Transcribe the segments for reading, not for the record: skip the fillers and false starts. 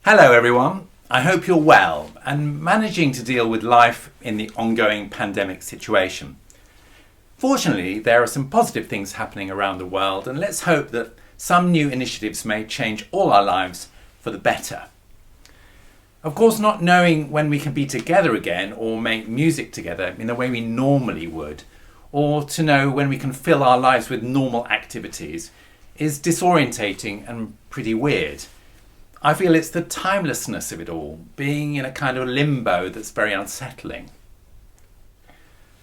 Hello everyone, I hope you're well and managing to deal with life in the ongoing pandemic situation. Fortunately, there are some positive things happening around the world, and let's hope that some new initiatives may change all our lives for the better. Of course, not knowing when we can be together again or make music together in the way we normally would, or to know when we can fill our lives with normal activities, is disorientating and pretty weird. I feel it's the timelessness of it all, being in a kind of limbo that's very unsettling.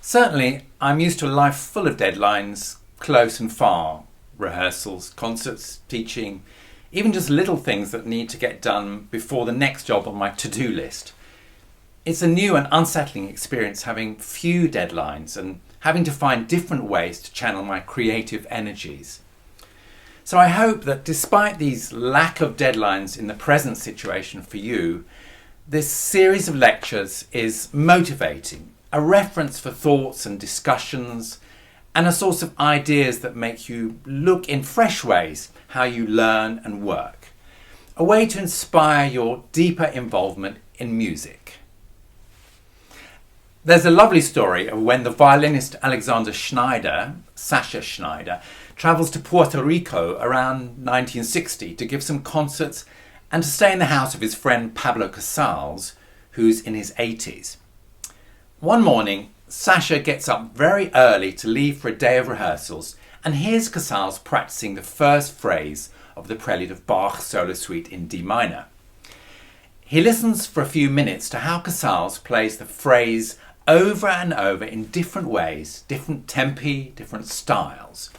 Certainly, I'm used to a life full of deadlines, close and far, rehearsals, concerts, teaching, even just little things that need to get done before the next job on my to-do list. It's a new and unsettling experience having few deadlines and having to find different ways to channel my creative energies. So I hope that despite these lack of deadlines in the present situation for you, this series of lectures is motivating, a reference for thoughts and discussions, and a source of ideas that make you look in fresh ways how you learn and work. A way to inspire your deeper involvement in music. There's a lovely story of when the violinist Alexander Schneider, Sasha Schneider, travels to Puerto Rico around 1960 to give some concerts and to stay in the house of his friend Pablo Casals, who's in his 80s. One morning, Sasha gets up very early to leave for a day of rehearsals and hears Casals practicing the first phrase of the prelude of Bach's solo suite in D minor. He listens for a few minutes to how Casals plays the phrase over and over in different ways, different tempi, different styles.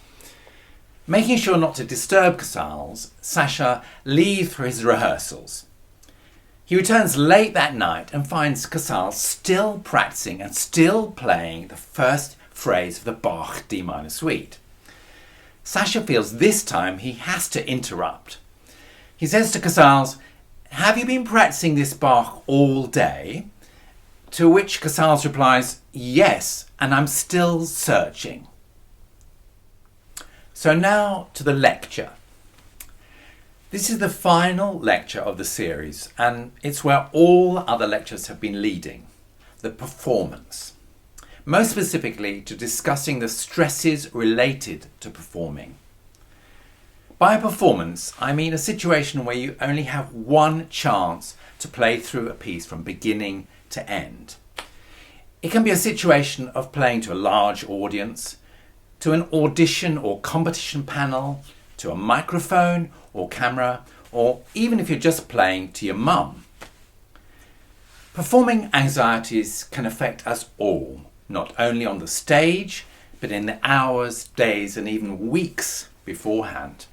Making sure not to disturb Casals, Sasha leaves for his rehearsals. He returns late that night and finds Casals still practicing and still playing the first phrase of the Bach D minor suite. Sasha feels this time he has to interrupt. He says to Casals, "Have you been practicing this Bach all day?" To which Casals replies, "Yes, and I'm still searching." So now to the lecture. This is the final lecture of the series, and it's where all other lectures have been leading, the performance. Most specifically to discussing the stresses related to performing. By performance, I mean a situation where you only have one chance to play through a piece from beginning to end. It can be a situation of playing to a large audience, to an audition or competition panel, to a microphone or camera, or even if you're just playing to your mum. Performing anxieties can affect us all, not only on the stage, but in the hours, days, and even weeks beforehand.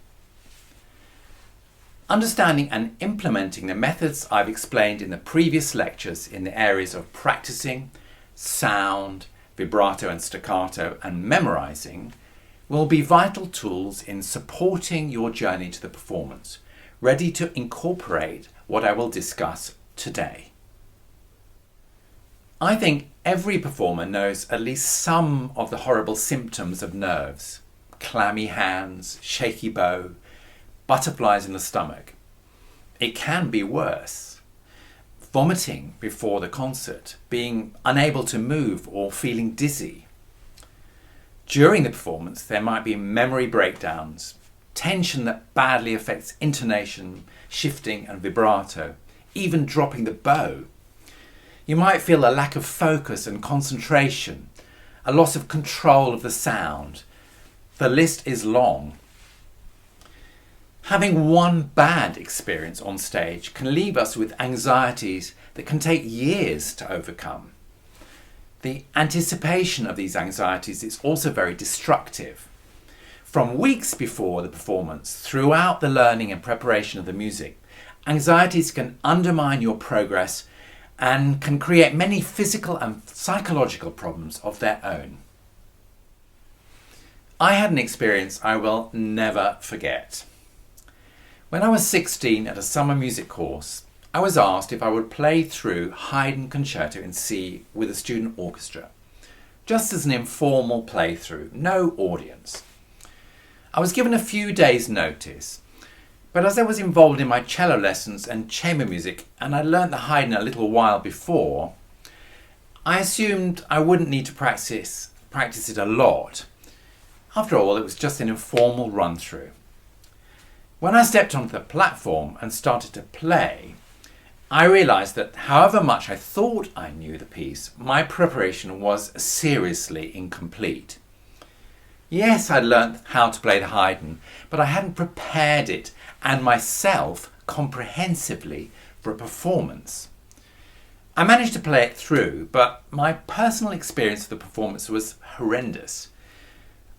Understanding and implementing the methods I've explained in the previous lectures in the areas of practicing, sound, vibrato and staccato, and memorizing will be vital tools in supporting your journey to the performance, ready to incorporate what I will discuss today. I think every performer knows at least some of the horrible symptoms of nerves: clammy hands, shaky bow, butterflies in the stomach. It can be worse. Vomiting before the concert, being unable to move or feeling dizzy. During the performance, there might be memory breakdowns, tension that badly affects intonation, shifting and vibrato, even dropping the bow. You might feel a lack of focus and concentration, a loss of control of the sound. The list is long. Having one bad experience on stage can leave us with anxieties that can take years to overcome. The anticipation of these anxieties is also very destructive. From weeks before the performance, throughout the learning and preparation of the music, anxieties can undermine your progress and can create many physical and psychological problems of their own. I had an experience I will never forget. When I was 16 at a summer music course, I was asked if I would play through Haydn Concerto in C with a student orchestra, just as an informal playthrough, no audience. I was given a few days' notice, But as I was involved in my cello lessons and chamber music, and I learnt the Haydn a little while before, I assumed I wouldn't need to practice it a lot. After all, it was just an informal run-through. When I stepped onto the platform and started to play, I realised that however much I thought I knew the piece, my preparation was seriously incomplete. Yes, I'd learnt how to play the Haydn, but I hadn't prepared it and myself comprehensively for a performance. I managed to play it through, but my personal experience of the performance was horrendous.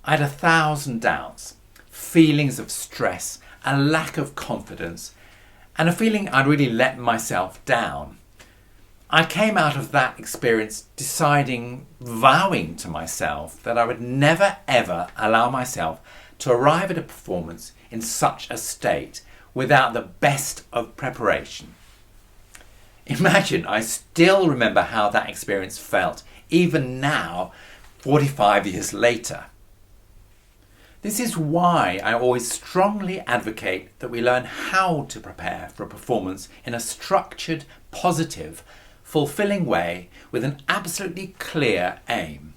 I had 1,000 doubts, feelings of stress, a lack of confidence, and a feeling I'd really let myself down. I came out of that experience vowing to myself that I would never ever allow myself to arrive at a performance in such a state without the best of preparation. Imagine, I still remember how that experience felt, even now, 45 years later. This is why I always strongly advocate that we learn how to prepare for a performance in a structured, positive, fulfilling way with an absolutely clear aim.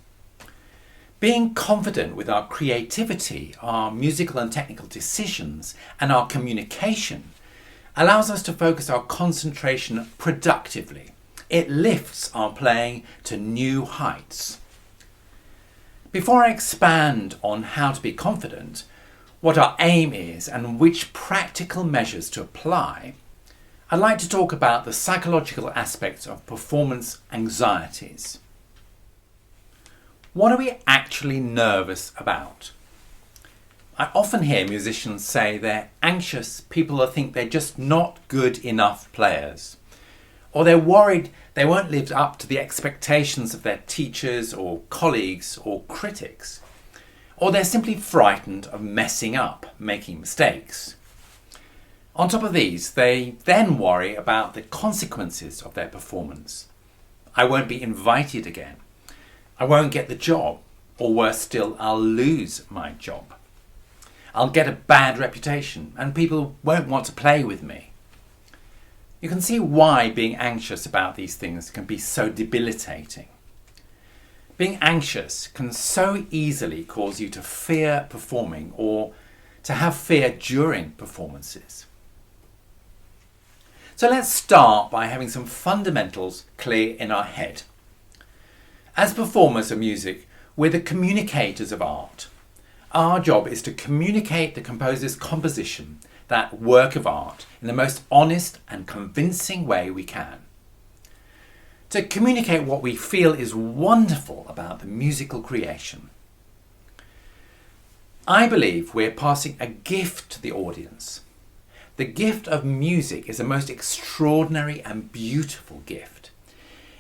Being confident with our creativity, our musical and technical decisions, and our communication allows us to focus our concentration productively. It lifts our playing to new heights. Before I expand on how to be confident, what our aim is and which practical measures to apply, I'd like to talk about the psychological aspects of performance anxieties. What are we actually nervous about? I often hear musicians say they're anxious people that think they're just not good enough players, or they're worried they won't live up to the expectations of their teachers or colleagues or critics, or they're simply frightened of messing up, making mistakes. On top of these, they then worry about the consequences of their performance. I won't be invited again. I won't get the job, or worse still, I'll lose my job. I'll get a bad reputation and people won't want to play with me. You can see why being anxious about these things can be so debilitating. Being anxious can so easily cause you to fear performing or to have fear during performances. So let's start by having some fundamentals clear in our head. As performers of music, we're the communicators of art. Our job is to communicate the composer's composition, that work of art, in the most honest and convincing way we can. To communicate what we feel is wonderful about the musical creation. I believe we're passing a gift to the audience. The gift of music is a most extraordinary and beautiful gift.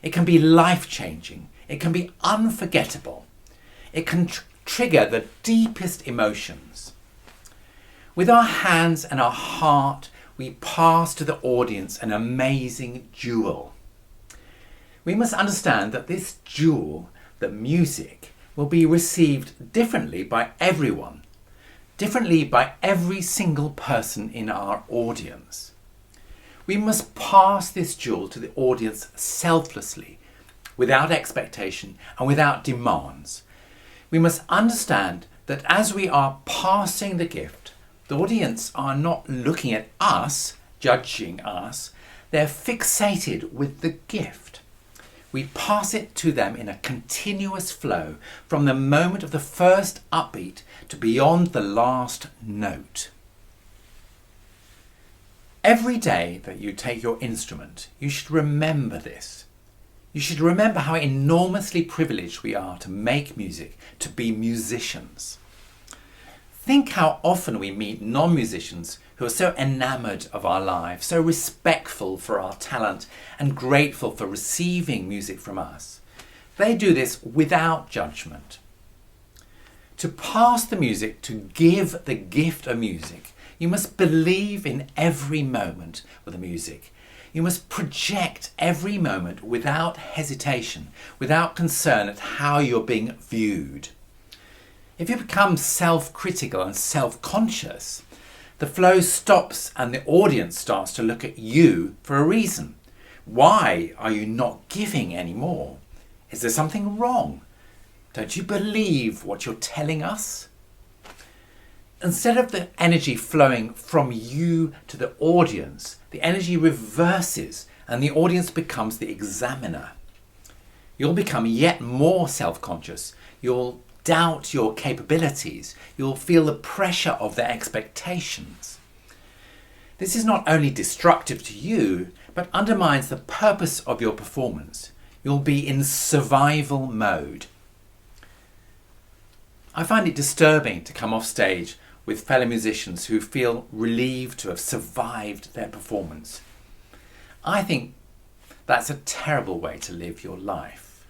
It can be life-changing. It can be unforgettable. It can trigger the deepest emotions. With our hands and our heart, we pass to the audience an amazing jewel. We must understand that this jewel, the music, will be received differently by everyone, differently by every single person in our audience. We must pass this jewel to the audience selflessly, without expectation and without demands. We must understand that as we are passing the gift, the audience are not looking at us, judging us, they're fixated with the gift. We pass it to them in a continuous flow from the moment of the first upbeat to beyond the last note. Every day that you take your instrument, you should remember this. You should remember how enormously privileged we are to make music, to be musicians. Think how often we meet non-musicians who are so enamoured of our lives, so respectful for our talent and grateful for receiving music from us. They do this without judgment. To pass the music, to give the gift of music, you must believe in every moment of the music. You must project every moment without hesitation, without concern at how you're being viewed. If you become self-critical and self-conscious, The flow stops and the audience starts to look at you for a reason. Why are you not giving anymore? Is there something wrong? Don't you believe what you're telling us? Instead of the energy flowing from you to the audience, the energy reverses and the audience becomes the examiner. You'll become yet more self-conscious. You'll doubt your capabilities. You'll feel the pressure of their expectations. This is not only destructive to you, but undermines the purpose of your performance. You'll be in survival mode. I find it disturbing to come off stage with fellow musicians who feel relieved to have survived their performance. I think that's a terrible way to live your life.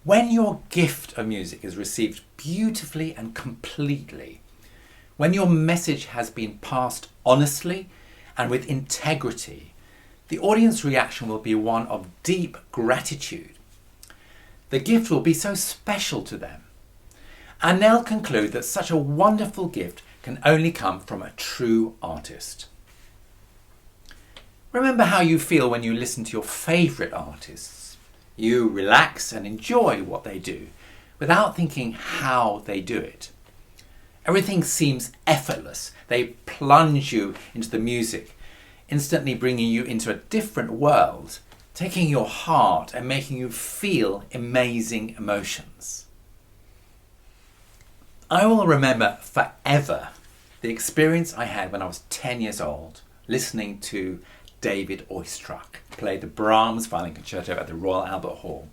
When your gift of music is received beautifully and completely, when your message has been passed honestly and with integrity, the audience reaction will be one of deep gratitude. The gift will be so special to them, and they'll conclude that such a wonderful gift can only come from a true artist. Remember how you feel when you listen to your favourite artists. You relax and enjoy what they do without thinking how they do it. Everything seems effortless. They plunge you into the music, instantly bringing you into a different world, taking your heart and making you feel amazing emotions. I will remember forever the experience I had when I was 10 years old, listening to David Oistrakh play the Brahms Violin Concerto at the Royal Albert Hall.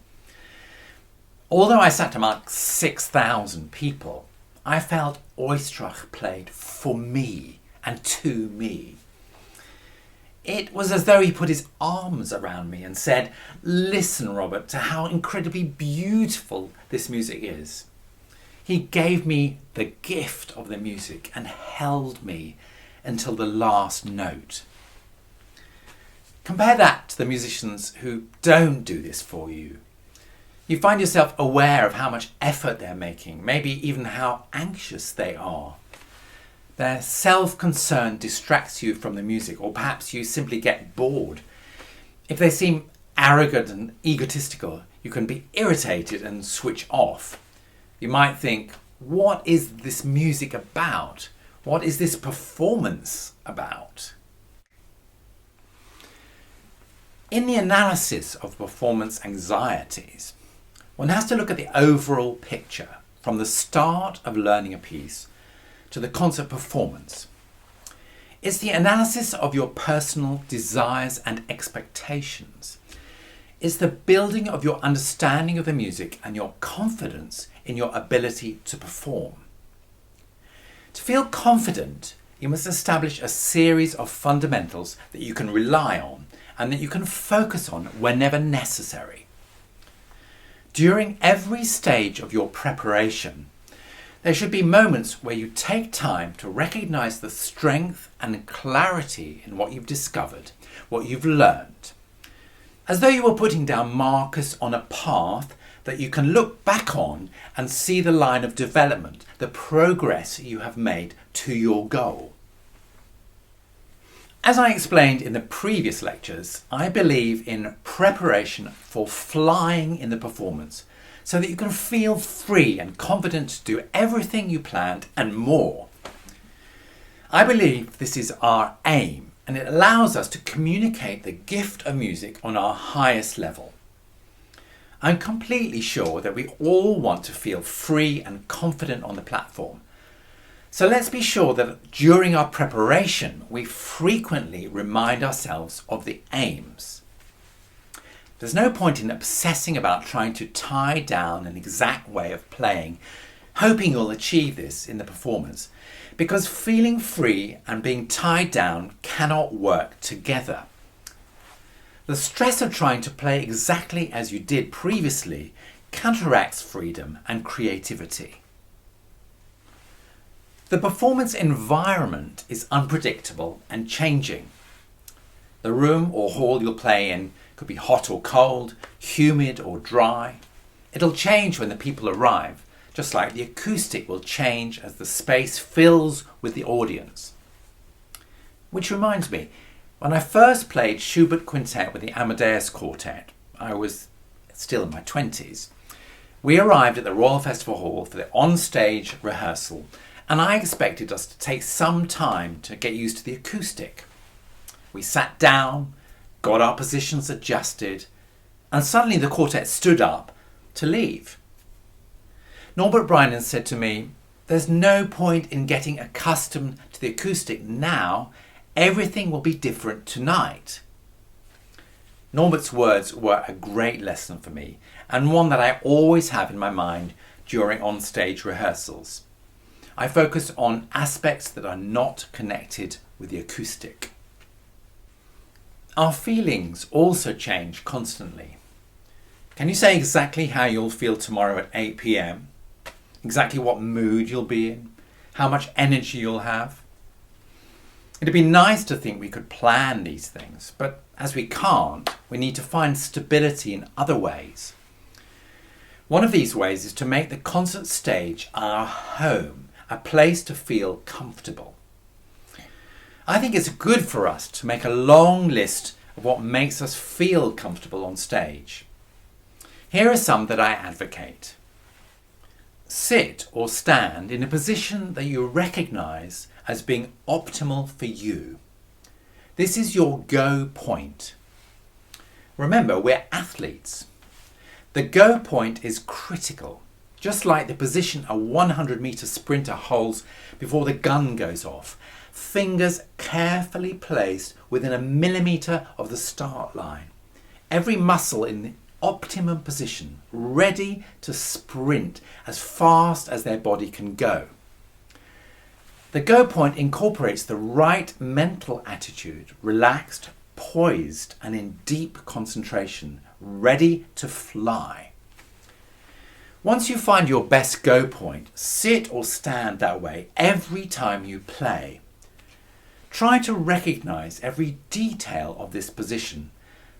Although I sat among 6,000 people, I felt Oistrakh played for me and to me. It was as though he put his arms around me and said, "Listen, Robert, to how incredibly beautiful this music is." He gave me the gift of the music and held me until the last note. Compare that to the musicians who don't do this for you. You find yourself aware of how much effort they're making, maybe even how anxious they are. Their self-concern distracts you from the music, or perhaps you simply get bored. If they seem arrogant and egotistical, you can be irritated and switch off. You might think, what is this music about? What is this performance about? In the analysis of performance anxieties, one has to look at the overall picture from the start of learning a piece to the concert performance. It's the analysis of your personal desires and expectations. It's the building of your understanding of the music and your confidence in your ability to perform. To feel confident, you must establish a series of fundamentals that you can rely on and that you can focus on whenever necessary. During every stage of your preparation, there should be moments where you take time to recognize the strength and clarity in what you've discovered, what you've learned, as though you were putting down markers on a path that you can look back on and see the line of development, the progress you have made to your goal. As I explained in the previous lectures, I believe in preparation for flying in the performance so that you can feel free and confident to do everything you planned and more. I believe this is our aim, and it allows us to communicate the gift of music on our highest level. I'm completely sure that we all want to feel free and confident on the platform. So let's be sure that during our preparation, we frequently remind ourselves of the aims. There's no point in obsessing about trying to tie down an exact way of playing, hoping you'll achieve this in the performance, because feeling free and being tied down cannot work together. The stress of trying to play exactly as you did previously counteracts freedom and creativity. The performance environment is unpredictable and changing. The room or hall you'll play in could be hot or cold, humid or dry. It'll change when the people arrive, just like the acoustic will change as the space fills with the audience. Which reminds me, when I first played Schubert Quintet with the Amadeus Quartet, I was still in my 20s, we arrived at the Royal Festival Hall for the on-stage rehearsal, and I expected us to take some time to get used to the acoustic. We sat down, got our positions adjusted, and suddenly the quartet stood up to leave. Norbert Brynen said to me, "There's no point in getting accustomed to the acoustic now. Everything will be different tonight." Norbert's words were a great lesson for me, and one that I always have in my mind during on-stage rehearsals. I focus on aspects that are not connected with the acoustic. Our feelings also change constantly. Can you say exactly how you'll feel tomorrow at 8 p.m? Exactly what mood you'll be in? How much energy you'll have? It'd be nice to think we could plan these things, but as we can't, we need to find stability in other ways. One of these ways is to make the concert stage our home, a place to feel comfortable. I think it's good for us to make a long list of what makes us feel comfortable on stage. Here are some that I advocate. Sit or stand in a position that you recognise as being optimal for you. This is your go point. Remember, we're athletes. The go point is critical, just like the position a 100-metre sprinter holds before the gun goes off. Fingers carefully placed within a millimetre of the start line. Every muscle in the optimum position, ready to sprint as fast as their body can go. The go point incorporates the right mental attitude, relaxed, poised, and in deep concentration, ready to fly. Once you find your best go point, sit or stand that way every time you play. Try to recognize every detail of this position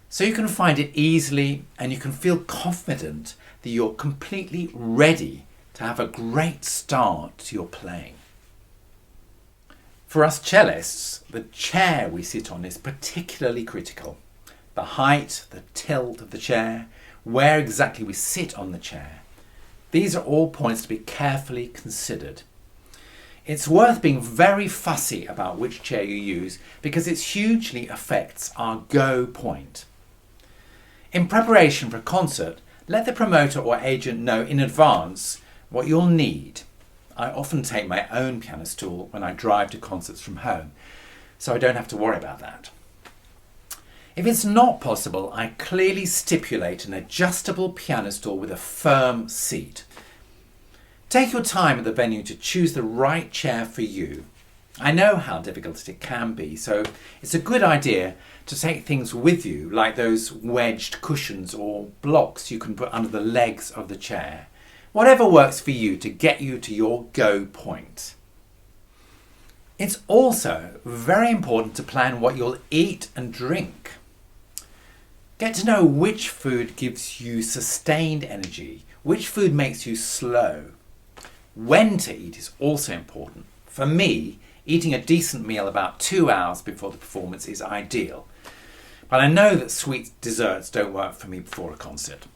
so you can find it easily and you can feel confident that you're completely ready to have a great start to your playing. For us cellists, the chair we sit on is particularly critical. The height, the tilt of the chair, where exactly we sit on the chair. These are all points to be carefully considered. It's worth being very fussy about which chair you use because it hugely affects our go point. In preparation for a concert, let the promoter or agent know in advance what you'll need. I often take my own piano stool when I drive to concerts from home, so I don't have to worry about that. If it's not possible, I clearly stipulate an adjustable piano stool with a firm seat. Take your time at the venue to choose the right chair for you. I know how difficult it can be, so it's a good idea to take things with you, like those wedged cushions or blocks you can put under the legs of the chair. Whatever works for you to get you to your go point. It's also very important to plan what you'll eat and drink. Get to know which food gives you sustained energy, which food makes you slow. When to eat is also important. For me, eating a decent meal about 2 hours before the performance is ideal. But I know that sweet desserts don't work for me before a concert.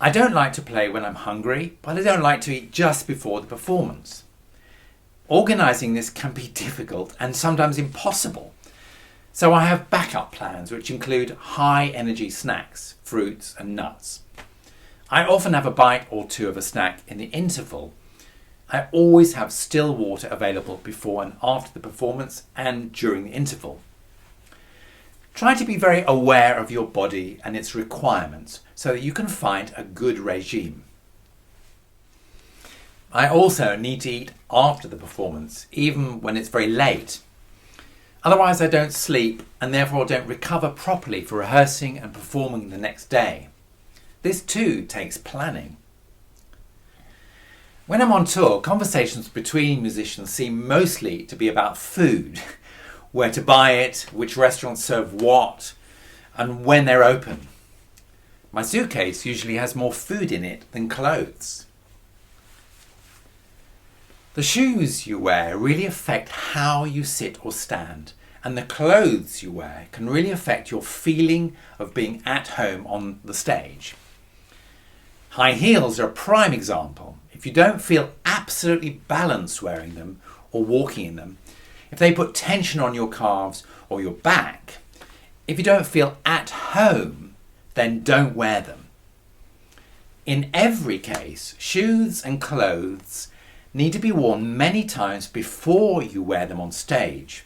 I don't like to play when I'm hungry, but I don't like to eat just before the performance. Organising this can be difficult and sometimes impossible. So I have backup plans which include high energy snacks, fruits and nuts. I often have a bite or two of a snack in the interval. I always have still water available before and after the performance and during the interval. Try to be very aware of your body and its requirements so that you can find a good regime. I also need to eat after the performance, even when it's very late. Otherwise I don't sleep and therefore don't recover properly for rehearsing and performing the next day. This too takes planning. When I'm on tour, conversations between musicians seem mostly to be about food. Where to buy it, which restaurants serve what, and when they're open. My suitcase usually has more food in it than clothes. The shoes you wear really affect how you sit or stand, and the clothes you wear can really affect your feeling of being at home on the stage. High heels are a prime example. If you don't feel absolutely balanced wearing them or walking in them, if they put tension on your calves or your back, if you don't feel at home, then don't wear them. In every case, shoes and clothes need to be worn many times before you wear them on stage.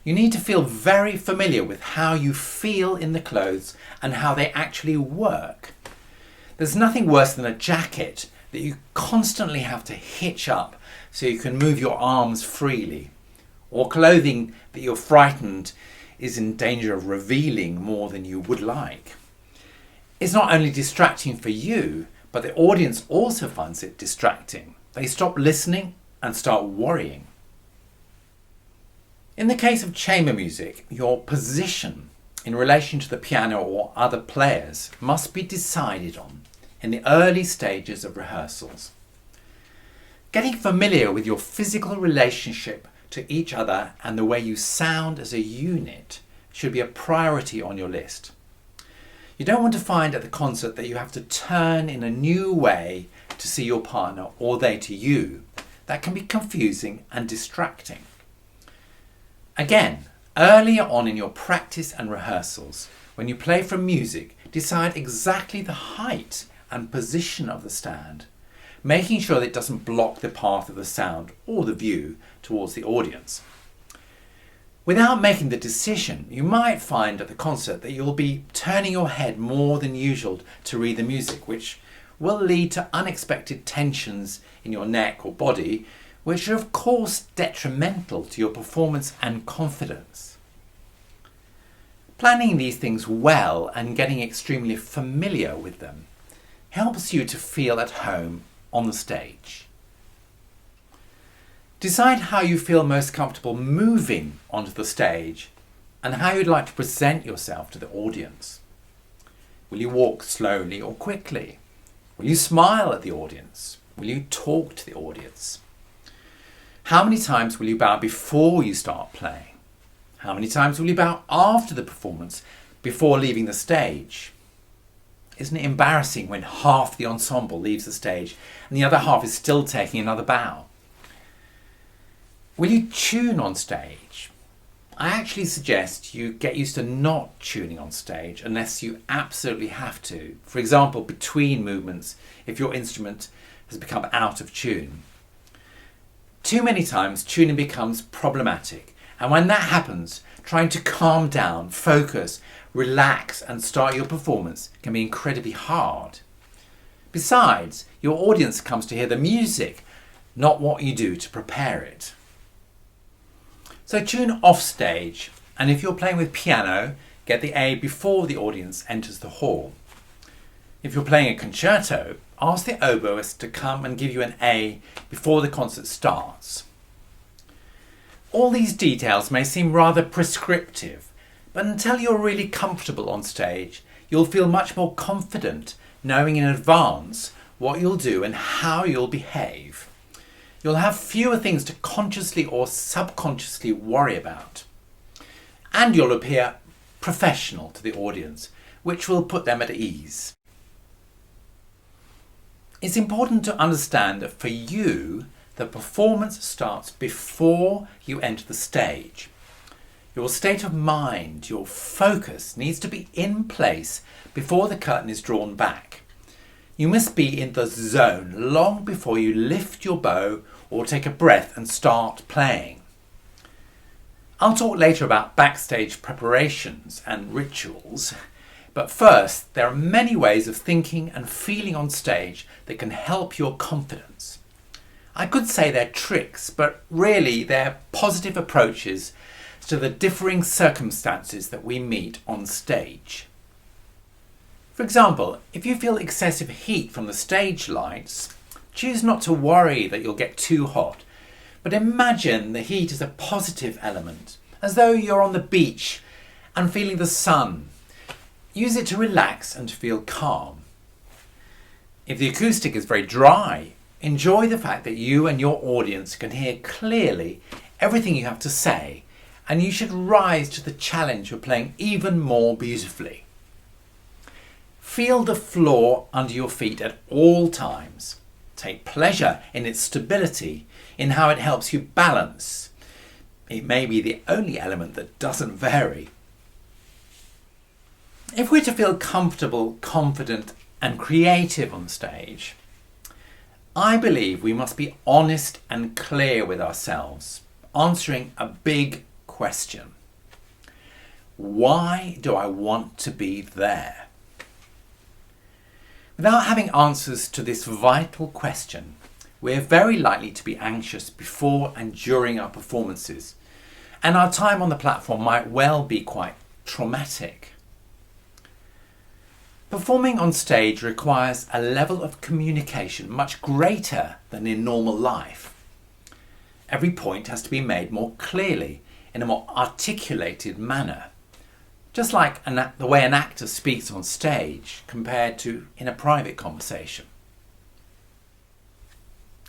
You need to feel very familiar with how you feel in the clothes and how they actually work. There's nothing worse than a jacket that you constantly have to hitch up so you can move your arms freely, or clothing that you're frightened is in danger of revealing more than you would like. It's not only distracting for you, but the audience also finds it distracting. They stop listening and start worrying. In the case of chamber music, your position in relation to the piano or other players must be decided on in the early stages of rehearsals. Getting familiar with your physical relationship to each other and the way you sound as a unit should be a priority on your list. You don't want to find at the concert that you have to turn in a new way to see your partner or they to you. That can be confusing and distracting. Again, earlier on in your practice and rehearsals, when you play from music, decide exactly the height and position of the stand, making sure that it doesn't block the path of the sound or the view towards the audience. Without making the decision, you might find at the concert that you'll be turning your head more than usual to read the music, which will lead to unexpected tensions in your neck or body, which are of course detrimental to your performance and confidence. Planning these things well and getting extremely familiar with them helps you to feel at home on the stage. Decide how you feel most comfortable moving onto the stage and how you'd like to present yourself to the audience. Will you walk slowly or quickly? Will you smile at the audience? Will you talk to the audience? How many times will you bow before you start playing? How many times will you bow after the performance before leaving the stage? Isn't it embarrassing when half the ensemble leaves the stage and the other half is still taking another bow? Will you tune on stage? I actually suggest you get used to not tuning on stage unless you absolutely have to. For example, between movements, if your instrument has become out of tune. Too many times tuning becomes problematic, and when that happens, trying to calm down, focus, relax and start your performance can be incredibly hard. Besides, your audience comes to hear the music, not what you do to prepare it. So tune off stage, and if you're playing with piano, get the A before the audience enters the hall. If you're playing a concerto, ask the oboist to come and give you an A before the concert starts. All these details may seem rather prescriptive, but until you're really comfortable on stage, you'll feel much more confident knowing in advance what you'll do and how you'll behave. You'll have fewer things to consciously or subconsciously worry about. And you'll appear professional to the audience, which will put them at ease. It's important to understand that for you, the performance starts before you enter the stage. Your state of mind, your focus needs to be in place before the curtain is drawn back. You must be in the zone long before you lift your bow or take a breath and start playing. I'll talk later about backstage preparations and rituals, but first, there are many ways of thinking and feeling on stage that can help your confidence. I could say they're tricks, but really they're positive approaches to the differing circumstances that we meet on stage. For example, if you feel excessive heat from the stage lights, choose not to worry that you'll get too hot, but imagine the heat as a positive element, as though you're on the beach and feeling the sun. Use it to relax and to feel calm. If the acoustic is very dry, Enjoy the fact that you and your audience can hear clearly everything you have to say, and you should rise to the challenge of playing even more beautifully. Feel the floor under your feet at all times. Take pleasure in its stability, in how it helps you balance. It may be the only element that doesn't vary. If we're to feel comfortable, confident, and creative on stage, I believe we must be honest and clear with ourselves, answering a big question. Why do I want to be there? Without having answers to this vital question, we're very likely to be anxious before and during our performances, and our time on the platform might well be quite traumatic. Performing on stage requires a level of communication much greater than in normal life. Every point has to be made more clearly, in a more articulated manner, just like the way an actor speaks on stage compared to in a private conversation.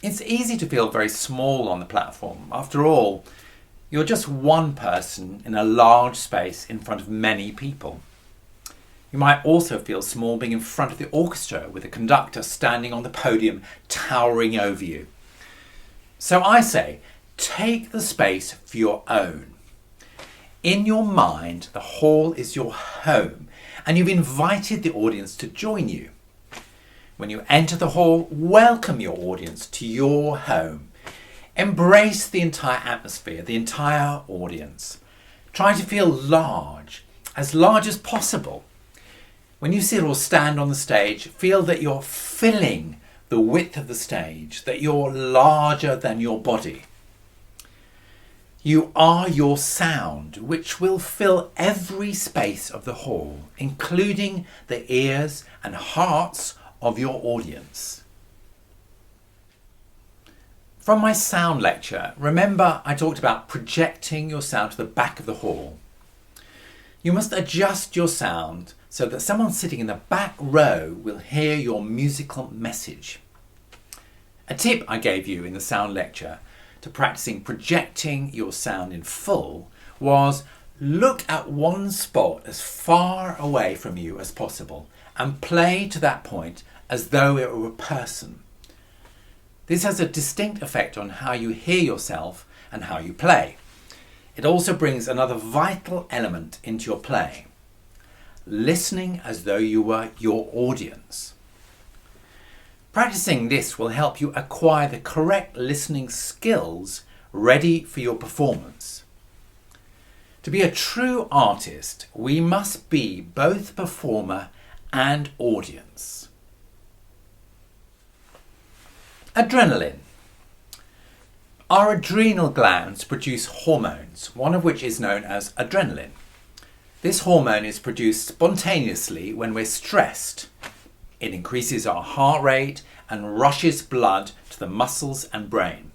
It's easy to feel very small on the platform. After all, you're just one person in a large space in front of many people. You might also feel small being in front of the orchestra with the conductor standing on the podium towering over you. So I say, take the space for your own. In your mind, the hall is your home, and you've invited the audience to join you. When you enter the hall, welcome your audience to your home. Embrace the entire atmosphere, the entire audience. Try to feel large as possible. When you sit or stand on the stage, feel that you're filling the width of the stage, that you're larger than your body. You are your sound, which will fill every space of the hall, including the ears and hearts of your audience. From my sound lecture, remember I talked about projecting your sound to the back of the hall. You must adjust your sound so that someone sitting in the back row will hear your musical message. A tip I gave you in the sound lecture to practicing projecting your sound in full was look at one spot as far away from you as possible and play to that point as though it were a person. This has a distinct effect on how you hear yourself and how you play. It also brings another vital element into your playing. Listening as though you were your audience. Practicing this will help you acquire the correct listening skills ready for your performance. To be a true artist, we must be both performer and audience. Adrenaline. Our adrenal glands produce hormones, one of which is known as adrenaline. This hormone is produced spontaneously when we're stressed. It increases our heart rate and rushes blood to the muscles and brain.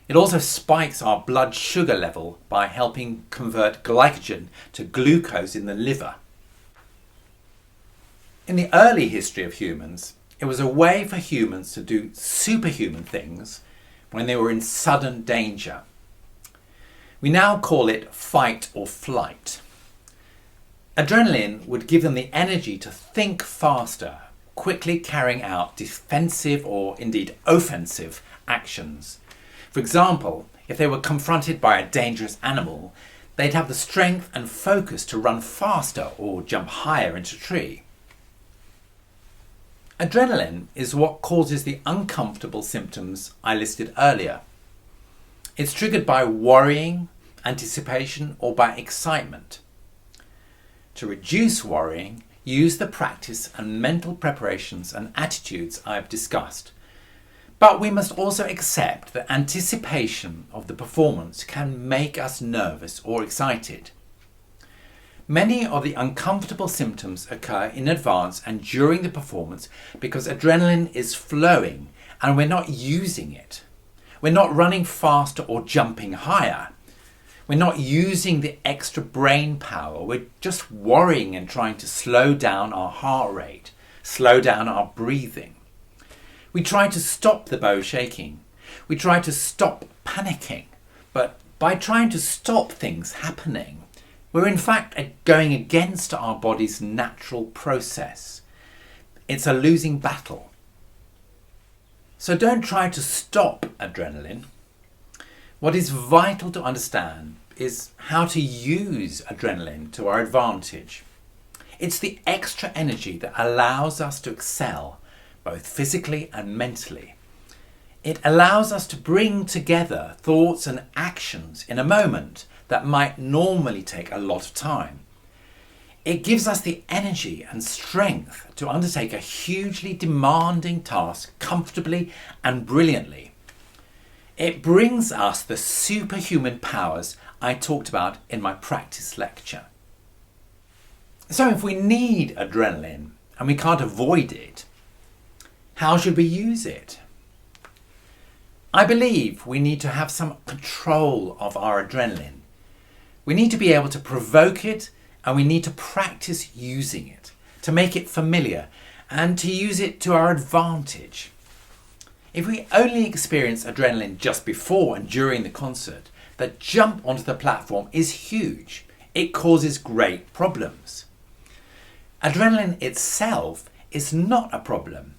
It also spikes our blood sugar level by helping convert glycogen to glucose in the liver. In the early history of humans, it was a way for humans to do superhuman things when they were in sudden danger. We now call it fight or flight. Adrenaline would give them the energy to think faster, quickly carrying out defensive or indeed offensive actions. For example, if they were confronted by a dangerous animal, they'd have the strength and focus to run faster or jump higher into a tree. Adrenaline is what causes the uncomfortable symptoms I listed earlier. It's triggered by worrying, anticipation, or by excitement. To reduce worrying, use the practice and mental preparations and attitudes I've discussed. But we must also accept that anticipation of the performance can make us nervous or excited. Many of the uncomfortable symptoms occur in advance and during the performance because adrenaline is flowing and we're not using it. We're not running faster or jumping higher. We're not using the extra brain power. We're just worrying and trying to slow down our heart rate, slow down our breathing. We try to stop the bow shaking. We try to stop panicking. But by trying to stop things happening, we're in fact going against our body's natural process. It's a losing battle. So don't try to stop adrenaline. What is vital to understand is how to use adrenaline to our advantage. It's the extra energy that allows us to excel, both physically and mentally. It allows us to bring together thoughts and actions in a moment that might normally take a lot of time. It gives us the energy and strength to undertake a hugely demanding task comfortably and brilliantly. It brings us the superhuman powers I talked about in my practice lecture. So if we need adrenaline and we can't avoid it, how should we use it? I believe we need to have some control of our adrenaline. We need to be able to provoke it, and we need to practice using it, to make it familiar and to use it to our advantage. If we only experience adrenaline just before and during the concert, the jump onto the platform is huge. It causes great problems. Adrenaline itself is not a problem.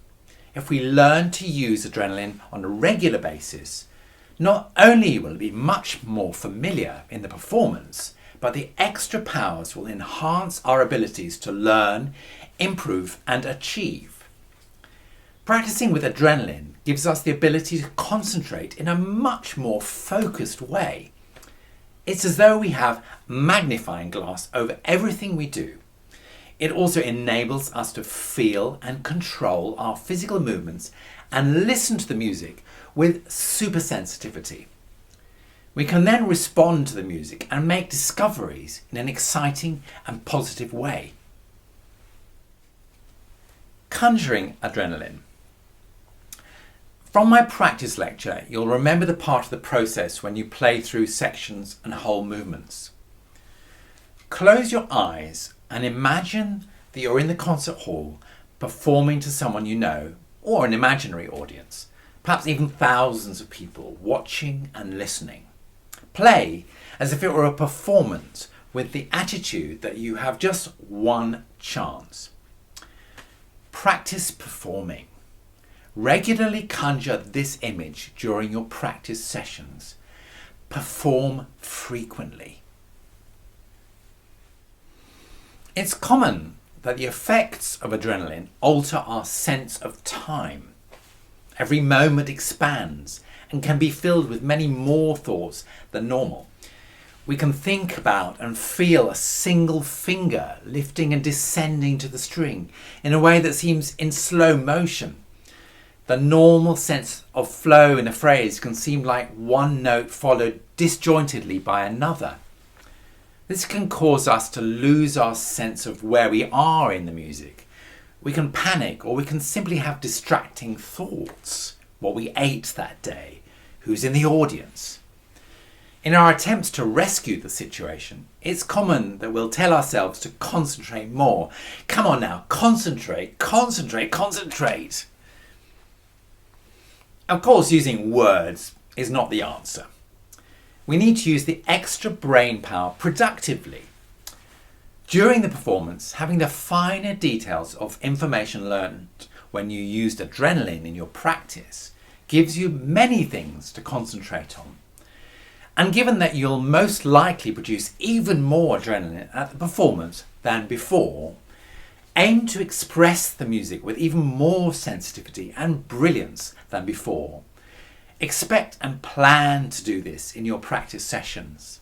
If we learn to use adrenaline on a regular basis, not only will it be much more familiar in the performance, but the extra powers will enhance our abilities to learn, improve and achieve. Practicing with adrenaline gives us the ability to concentrate in a much more focused way. It's as though we have a magnifying glass over everything we do. It also enables us to feel and control our physical movements and listen to the music with super sensitivity. We can then respond to the music and make discoveries in an exciting and positive way. Conjuring Adrenaline. From my practice lecture, you'll remember the part of the process when you play through sections and whole movements. Close your eyes and imagine that you're in the concert hall performing to someone you know or an imaginary audience, perhaps even thousands of people watching and listening. Play as if it were a performance with the attitude that you have just one chance. Practice performing. Regularly conjure this image during your practice sessions. Perform frequently. It's common that the effects of adrenaline alter our sense of time. Every moment expands and can be filled with many more thoughts than normal. We can think about and feel a single finger lifting and descending to the string in a way that seems in slow motion. The normal sense of flow in a phrase can seem like one note followed disjointedly by another. This can cause us to lose our sense of where we are in the music. We can panic, or we can simply have distracting thoughts. What we ate that day, who's in the audience. In our attempts to rescue the situation, it's common that we'll tell ourselves to concentrate more. Come on now, concentrate, concentrate, concentrate. Of course, using words is not the answer. We need to use the extra brain power productively. During the performance, having the finer details of information learned when you used adrenaline in your practice gives you many things to concentrate on. And given that you'll most likely produce even more adrenaline at the performance than before, aim to express the music with even more sensitivity and brilliance than before. Expect and plan to do this in your practice sessions.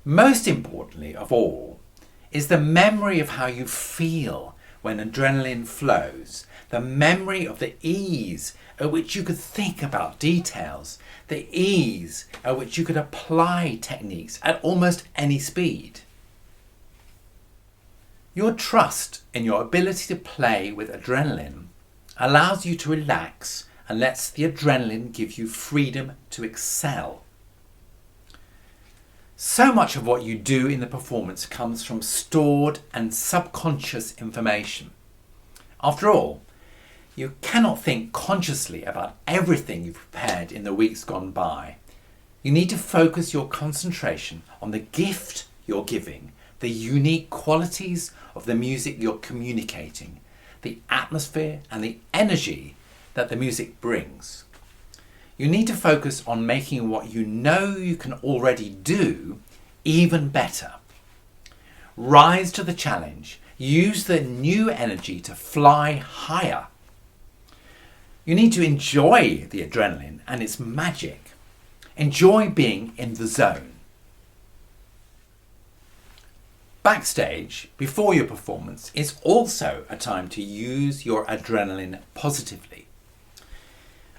Most importantly of all is the memory of how you feel when adrenaline flows, the memory of the ease at which you could think about details, the ease at which you could apply techniques at almost any speed. Your trust in your ability to play with adrenaline allows you to relax and lets the adrenaline give you freedom to excel. So much of what you do in the performance comes from stored and subconscious information. After all, You cannot think consciously about everything you've prepared in the weeks gone by. You need to focus your concentration on the gift you're giving, the unique qualities of the music you're communicating, the atmosphere and the energy that the music brings. You need to focus on making what you know you can already do even better. Rise to the challenge. Use the new energy to fly higher. You need to enjoy the adrenaline and its magic. Enjoy being in the zone. Backstage, before your performance, is also a time to use your adrenaline positively.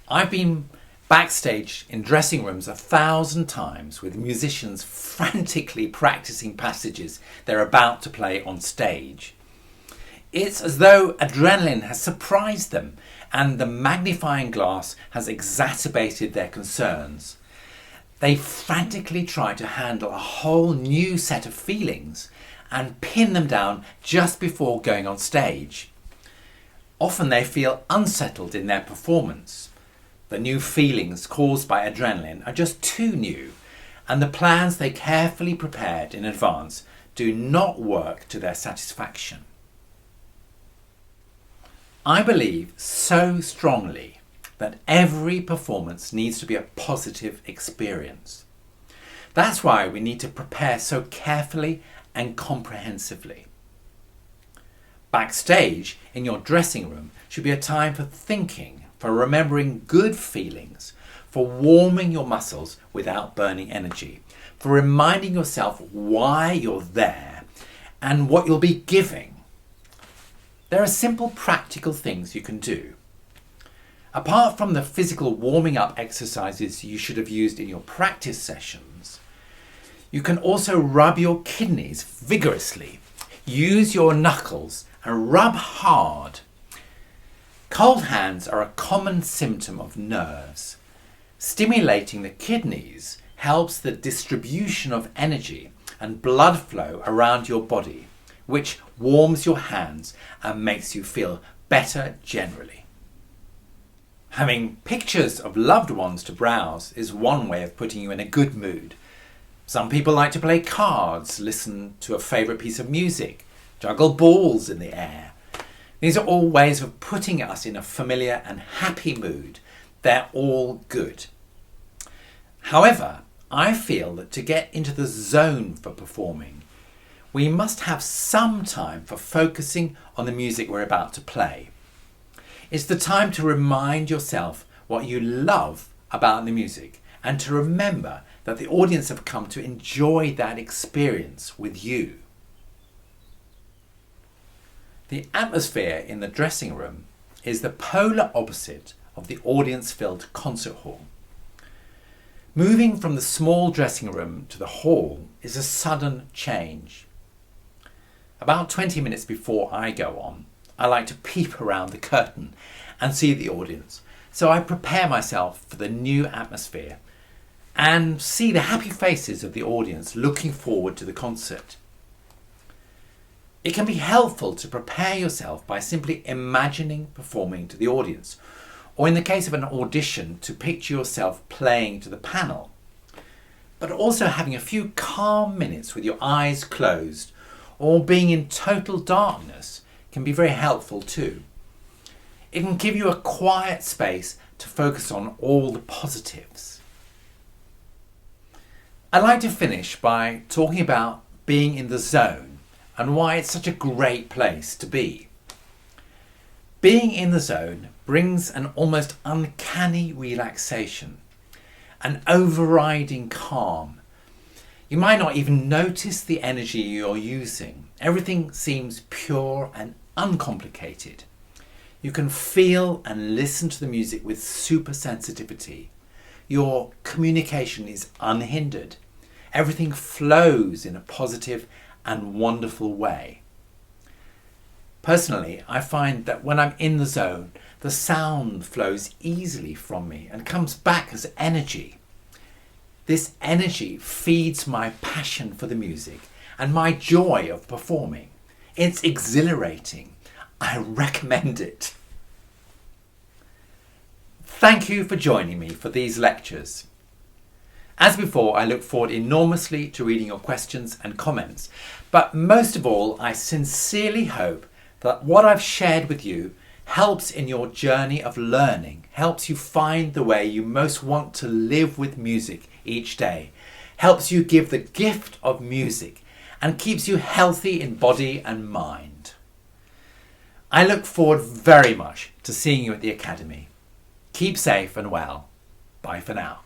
I've been backstage in dressing rooms 1,000 times with musicians frantically practicing passages they're about to play on stage. It's as though adrenaline has surprised them and the magnifying glass has exacerbated their concerns. They frantically try to handle a whole new set of feelings and pin them down just before going on stage. Often they feel unsettled in their performance. The new feelings caused by adrenaline are just too new, and the plans they carefully prepared in advance do not work to their satisfaction. I believe so strongly that every performance needs to be a positive experience. That's why we need to prepare so carefully and comprehensively. Backstage in your dressing room should be a time for thinking, for remembering good feelings, for warming your muscles without burning energy, for reminding yourself why you're there and what you'll be giving. There are simple practical things you can do. Apart from the physical warming up exercises you should have used in your practice sessions, you can also rub your kidneys vigorously. Use your knuckles and rub hard. Cold hands are a common symptom of nerves. Stimulating the kidneys helps the distribution of energy and blood flow around your body, which warms your hands and makes you feel better generally. Having pictures of loved ones to browse is one way of putting you in a good mood. Some people like to play cards, listen to a favourite piece of music, juggle balls in the air. These are all ways of putting us in a familiar and happy mood. They're all good. However, I feel that to get into the zone for performing, we must have some time for focusing on the music we're about to play. It's the time to remind yourself what you love about the music and to remember that the audience have come to enjoy that experience with you. The atmosphere in the dressing room is the polar opposite of the audience-filled concert hall. Moving from the small dressing room to the hall is a sudden change. About 20 minutes before I go on, I like to peep around the curtain and see the audience, so I prepare myself for the new atmosphere and see the happy faces of the audience looking forward to the concert. It can be helpful to prepare yourself by simply imagining performing to the audience, or in the case of an audition, to picture yourself playing to the panel. But also having a few calm minutes with your eyes closed or being in total darkness can be very helpful too. It can give you a quiet space to focus on all the positives. I'd like to finish by talking about being in the zone and why it's such a great place to be. Being in the zone brings an almost uncanny relaxation, an overriding calm. You might not even notice the energy you're using. Everything seems pure and uncomplicated. You can feel and listen to the music with super sensitivity. Your communication is unhindered. Everything flows in a positive and wonderful way. Personally, I find that when I'm in the zone, the sound flows easily from me and comes back as energy. This energy feeds my passion for the music and my joy of performing. It's exhilarating. I recommend it. Thank you for joining me for these lectures. As before, I look forward enormously to reading your questions and comments, but most of all, I sincerely hope that what I've shared with you helps in your journey of learning, helps you find the way you most want to live with music each day, helps you give the gift of music, and keeps you healthy in body and mind. I look forward very much to seeing you at the Academy. Keep safe and well. Bye for now.